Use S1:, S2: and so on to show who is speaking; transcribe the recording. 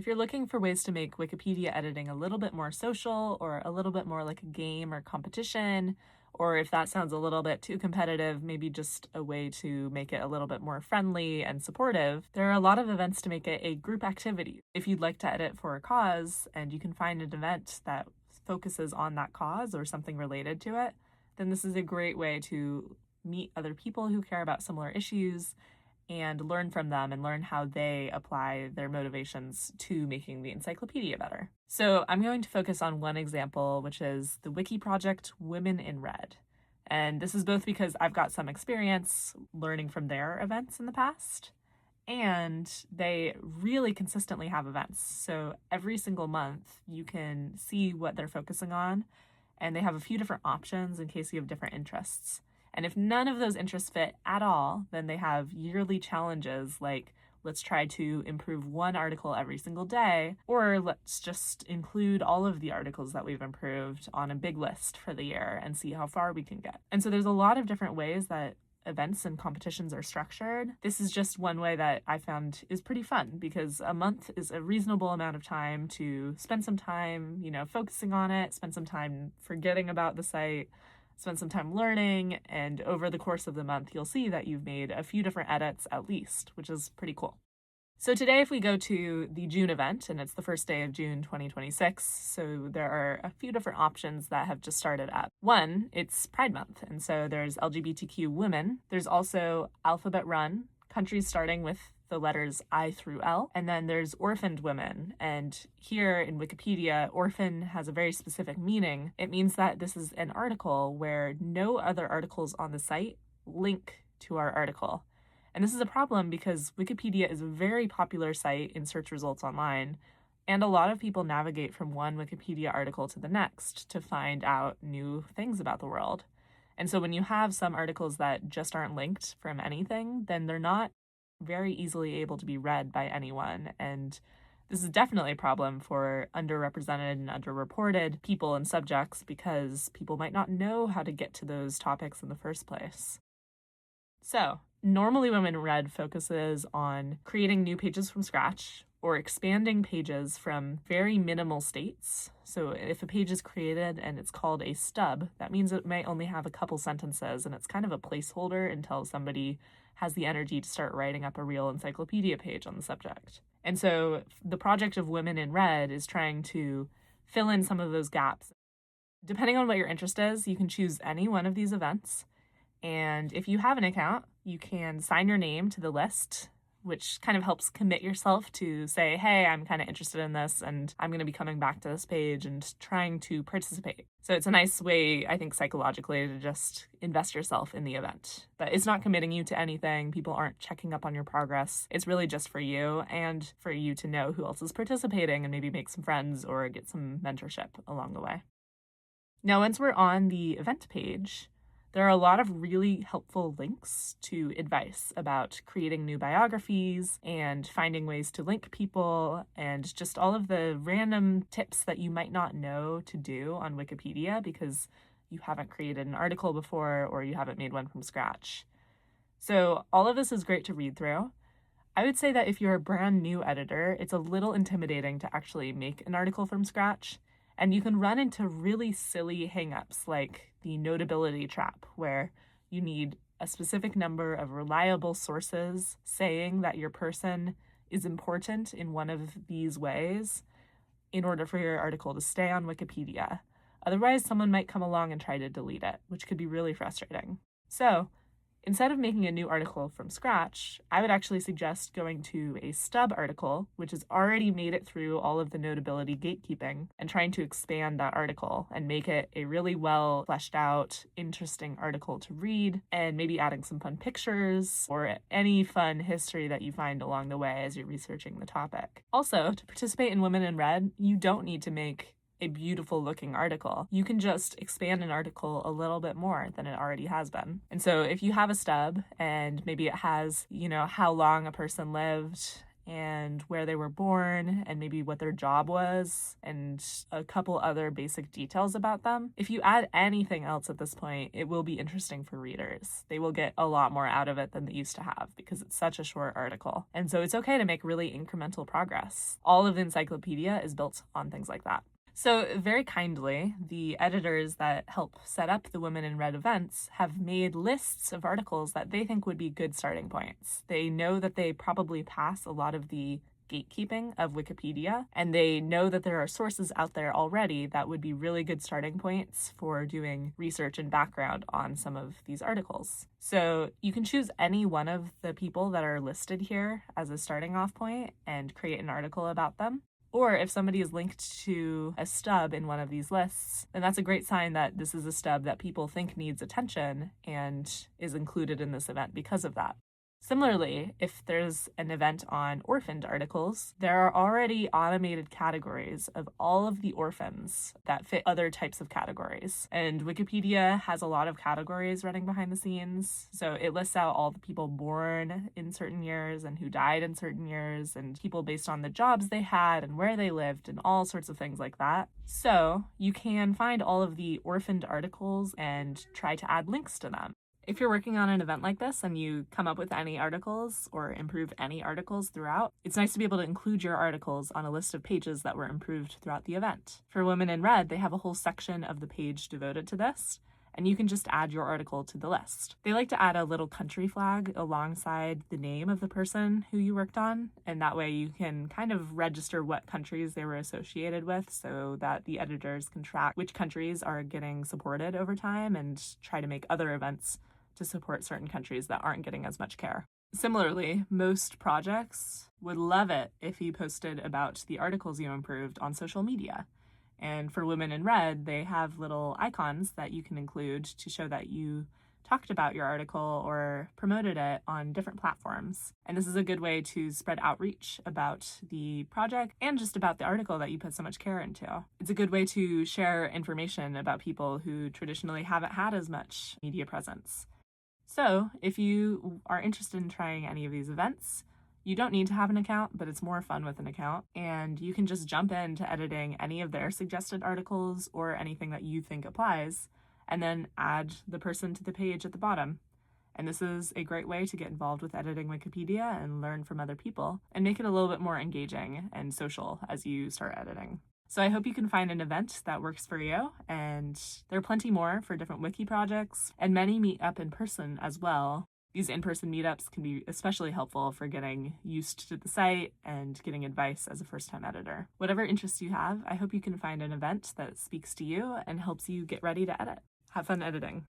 S1: If you're looking for ways to make Wikipedia editing a little bit more social or a little bit more like a game or competition, or if that sounds a little bit too competitive, maybe just a way to make it a little bit more friendly and supportive, there are a lot of events to make it a group activity. If you'd like to edit for a cause and you can find an event that focuses on that cause or something related to it, then this is a great way to meet other people who care about similar issues and learn from them and learn how they apply their motivations to making the encyclopedia better. So I'm going to focus on one example, which is the wiki project Women in Red. And this is both because I've got some experience learning from their events in the past, and they really consistently have events. So every single month you can see what they're focusing on, and they have a few different options in case you have different interests. And if none of those interests fit at all, then they have yearly challenges like, let's try to improve one article every single day, or let's just include all of the articles that we've improved on a big list for the year and see how far we can get. And so there's a lot of different ways that events and competitions are structured. This is just one way that I found is pretty fun because a month is a reasonable amount of time to spend some time, focusing on it, spend some time forgetting about the site, spend some time learning, and over the course of the month, you'll see that you've made a few different edits at least, which is pretty cool. So today, if we go to the June event, and it's the first day of June 2026, so there are a few different options that have just started up. One, it's Pride Month, and so there's LGBTQ women. There's also Alphabet Run, countries starting with the letters I through L, and then there's orphaned women. And here in Wikipedia, orphan has a very specific meaning. It means that this is an article where no other articles on the site link to our article. And this is a problem because Wikipedia is a very popular site in search results online, and a lot of people navigate from one Wikipedia article to the next to find out new things about the world. And so when you have some articles that just aren't linked from anything, then they're not very easily able to be read by anyone. And this is definitely a problem for underrepresented and underreported people and subjects because people might not know how to get to those topics in the first place. So, normally Women in Red focuses on creating new pages from scratch or expanding pages from very minimal states. So if a page is created and it's called a stub, that means it may only have a couple sentences and it's kind of a placeholder until somebody has the energy to start writing up a real encyclopedia page on the subject. And so the project of Women in Red is trying to fill in some of those gaps. Depending on what your interest is, you can choose any one of these events. And if you have an account, you can sign your name to the list, which kind of helps commit yourself to say, hey, I'm kind of interested in this and I'm going to be coming back to this page and trying to participate. So it's a nice way, I think, psychologically to just invest yourself in the event. But it's not committing you to anything. People aren't checking up on your progress. It's really just for you and for you to know who else is participating and maybe make some friends or get some mentorship along the way. Now, once we're on the event page, there are a lot of really helpful links to advice about creating new biographies and finding ways to link people and just all of the random tips that you might not know to do on Wikipedia because you haven't created an article before or you haven't made one from scratch. So all of this is great to read through. I would say that if you're a brand new editor, it's a little intimidating to actually make an article from scratch. And you can run into really silly hangups like the notability trap, where you need a specific number of reliable sources saying that your person is important in one of these ways in order for your article to stay on Wikipedia. Otherwise, someone might come along and try to delete it, which could be really frustrating. So, instead of making a new article from scratch, I would actually suggest going to a stub article, which has already made it through all of the notability gatekeeping, and trying to expand that article and make it a really well fleshed out, interesting article to read, and maybe adding some fun pictures or any fun history that you find along the way as you're researching the topic. Also, to participate in Women in Red, you don't need to make a beautiful looking article. You can just expand an article a little bit more than it already has been. And so if you have a stub and maybe it has, how long a person lived and where they were born and maybe what their job was and a couple other basic details about them. If you add anything else at this point, it will be interesting for readers. They will get a lot more out of it than they used to have because it's such a short article. And so it's okay to make really incremental progress. All of the encyclopedia is built on things like that. So very kindly, the editors that help set up the Women in Red events have made lists of articles that they think would be good starting points. They know that they probably pass a lot of the gatekeeping of Wikipedia, and they know that there are sources out there already that would be really good starting points for doing research and background on some of these articles. So you can choose any one of the people that are listed here as a starting off point and create an article about them. Or if somebody is linked to a stub in one of these lists, then that's a great sign that this is a stub that people think needs attention and is included in this event because of that. Similarly, if there's an event on orphaned articles, there are already automated categories of all of the orphans that fit other types of categories. And Wikipedia has a lot of categories running behind the scenes. So it lists out all the people born in certain years and who died in certain years and people based on the jobs they had and where they lived and all sorts of things like that. So you can find all of the orphaned articles and try to add links to them. If you're working on an event like this and you come up with any articles or improve any articles throughout, it's nice to be able to include your articles on a list of pages that were improved throughout the event. For Women in Red, they have a whole section of the page devoted to this, and you can just add your article to the list. They like to add a little country flag alongside the name of the person who you worked on, and that way you can kind of register what countries they were associated with so that the editors can track which countries are getting supported over time and try to make other events to support certain countries that aren't getting as much care. Similarly, most projects would love it if you posted about the articles you improved on social media. And for Women in Red, they have little icons that you can include to show that you talked about your article or promoted it on different platforms. And this is a good way to spread outreach about the project and just about the article that you put so much care into. It's a good way to share information about people who traditionally haven't had as much media presence. So if you are interested in trying any of these events, you don't need to have an account, but it's more fun with an account, and you can just jump into editing any of their suggested articles or anything that you think applies, and then add the person to the page at the bottom. And this is a great way to get involved with editing Wikipedia and learn from other people, and make it a little bit more engaging and social as you start editing. So I hope you can find an event that works for you, and there are plenty more for different wiki projects, and many meet up in person as well. These in-person meetups can be especially helpful for getting used to the site and getting advice as a first-time editor. Whatever interests you have, I hope you can find an event that speaks to you and helps you get ready to edit. Have fun editing.